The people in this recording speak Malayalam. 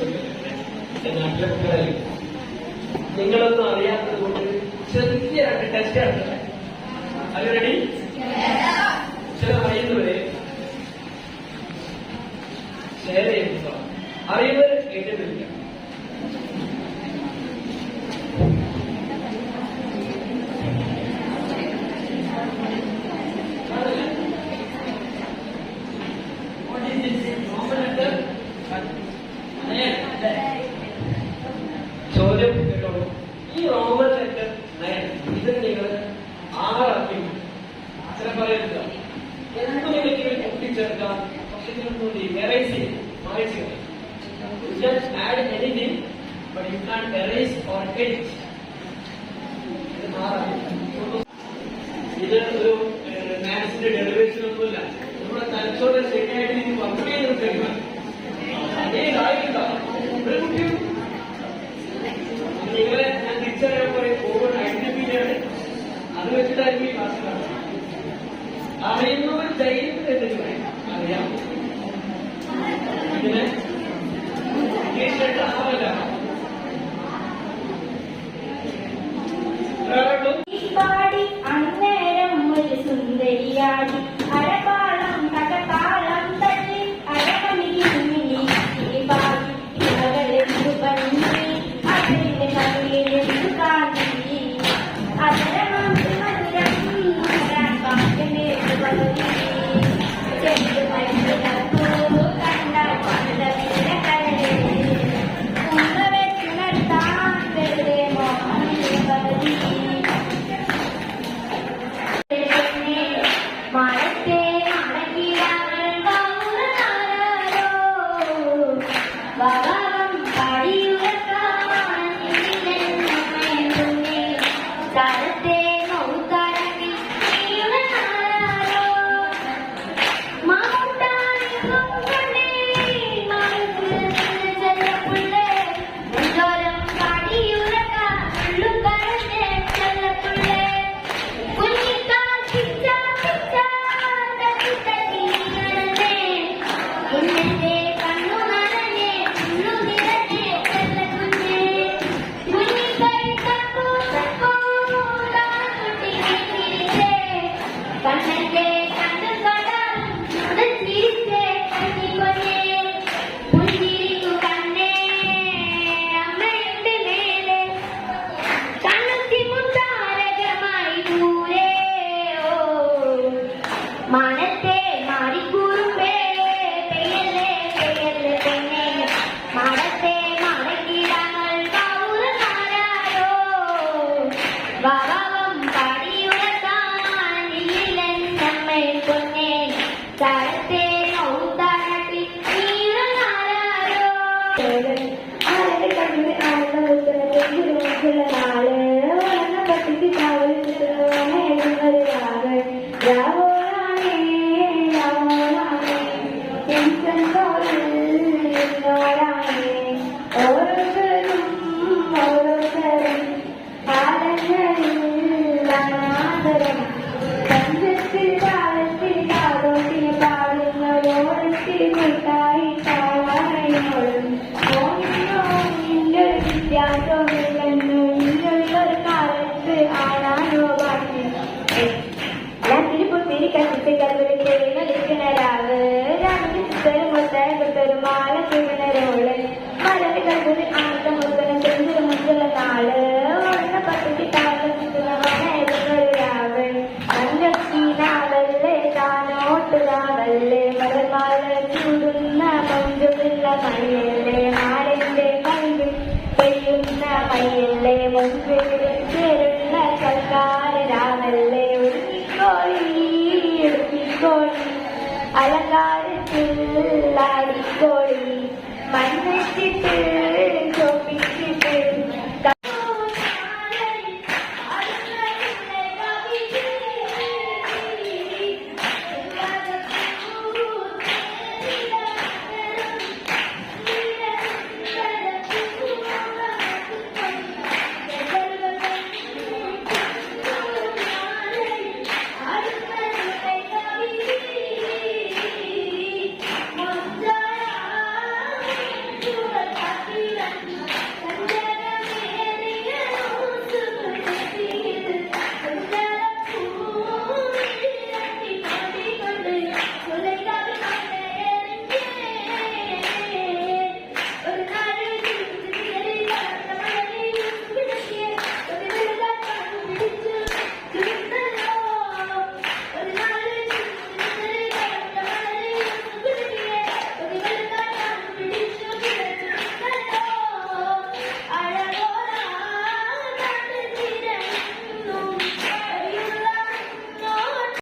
നാട്ടിലെ കുട്ടികളെ നിങ്ങളൊന്നും അറിയാത്തത് കൊണ്ട് ചെറിയ രണ്ട് ടെസ്റ്റ് ആണ്. അത് റെഡി? ചില അറിയുന്നവരെ ഷെയർ ചെയ്യുക, അറിയുന്നവർ ഏറ്റെടുക്കുക. ചോദ്യം കേട്ടോളൂ. ഈ റോമൻ ലെറ്റർ 9 ഇത് നിങ്ങൾ 6 ആക്കി ചില പറയുക എന്തുമെങ്കിലും കൂട്ടിച്ചേർക്കാം. പക്ഷെ ഇതിനൊന്നും എറേസ് ചെയ്യും, മായ്ച്ചു. Just add anything, but you can't erase or edit. ഇത് ഒരു മാത്സിന്റെ ഡെറിവേഷൻ ഒന്നുമില്ല. നമ്മുടെ തലച്ചോറ് ശരിയായിട്ട് ഇത് വർക്ക് ചെയ്ത് അതേ കാര്യമുണ്ടാവും. നിങ്ങളെ ഞാൻ തിരിച്ചറിയാൻ പറയും ഓവർ ഐഡന്റിഫിയാണ്. അത് വെച്ചിട്ടായിരിക്കും ഈ ക്ലാസ് കാണുന്നത്. അറിയുന്നവർ ധൈര്യത്തിൽ എന്തെങ്കിലും അറിയാം. ഇതിനെ ആവല്ല പാടി അന്നേരം ഒരു സുന്ദരിയാടി അരപാളം കടപാളം തള്ളി അരമണിയിൽ പാടി ഇവകളെന്തു പഞ്ഞി അതിന്റെ കവിയിലെന്തു കാട്ടി അതരമം മധുരം വളരി ചെറു മരുന്നോ കണ്ടാൽ പലവിധ കരളെ ഉണ്ടവെ തുണർത്താൻ വെറുതെ മോഹനിലെ വളരി മരത്തെ അടക്കിടാങ്ങൾ വാങ്ങാരോ ഭഗവം പടിയുറക്കാൻ തരത്തെ മൗതാരത്തിൽ നീയുറക്കാരോ മാമുട്ടാനി കൊണ്ടേ മറുത്ത് ചെല്ലപ്പുള്ളേ മുൻതോരം പടിയുറക്കാൻ ഉള്ളും കരഞ്ഞേ ചെല്ലപ്പുള്ളേ കുഞ്ഞിക്കാൽ ചിച്ചാ ചിച്ചാ തട്ടി തട്ടി നടന്നേ കുഞ്ഞിന്റെ കണ്ണു നനഞ്ഞേ ഉള്ളു നിറഞ്ഞേ ചെല്ലക്കുഞ്ഞേ കുഞ്ഞിക്കൈ തപ്പോ തപ്പോ താക്കുട്ടി വീട്ടിരിച്ചേ കണ്ണന്റെ കണ്ണു തൊടാൻ ഉടൻ ചിരിച്ചേ കണ്ണിക്കൊഞ്ഞേ പുഞ്ചിരിക്കു കണ്ണേ അമ്മയുടെ മേലെ കണ്ണത്തി മുത്താരകമായി ദൂരെ ഓ മാനത്തെ മാറിക്കൂറുമ്പേ പെയ്യല്ലേ പെയ്യല്ലേ പെണ്ണേ മാടത്തെ മാടക്കിടങ്ങൾ കാവുറക്കാരോ വാവാവം പാടിയുറക്കാൻ നീയിലെന്നമ്മേ പൊന്നേ തരത്തെ ഔതാരത്തിൽ നീയുറക്കാരോ ആരുടെ കണ്ണിന് ആളുടെ ഉത്തരത്തിൽ നാള് വളർന്ന പട്ടിക്ക് കാവൽ എഴുതുന്നൊരു രാവ് രാവോളാണേ രാവോളാണേ എന്നോടാണേ ഓരോരുത്തരും ഓരോരുത്തരും കാലങ്ങളിൽ അനാദരം പഞ്ചത്തിൽ കാലത്തിൽ കാതോട്ടി പാടുന്നോരോടത്തിൽ മിഠായി താളായോളും ഓമിനോ നിന്റെ വ്യത്യാസമില്ലെന്നു ഇന്നുള്ളൊരു കാലത്ത് ആണാനോ പാട്ട് ഞാൻ തിരുപ്പുത്തിരി കത്തിച്ച് കൽവരിക്ക് നലിക്കുന്ന രാവ് രാവിലെ ചിത്തരും മുത്തരും മാല തിരുനരോള് മലര് കൽവരി ആത്ത മുത്തനും ചെഞ്ചിന് മുത്തുള്ള നാള് ഒന്ന പത്തിക്ക് താഴ്ന്നൊരു രാവ് മഞ്ഞീനാവല്ലേ താനോട്ടുകാവല്ലേ മലമാല ചൂടുന്ന മഞ്ചുള്ള മഴയല്ലേ നാടിന്റെ കൈവിൽ പെയ്യുന്ന മഴയല്ലേ മുൻപിൽ ചേരുന്ന സർക്കാർ രാമല്ലേ ഒഴുകിക്കോഴി അലങ്കാരത്തിൽ ആടിക്കോഴി മണ്ണിട്ടിട്ട്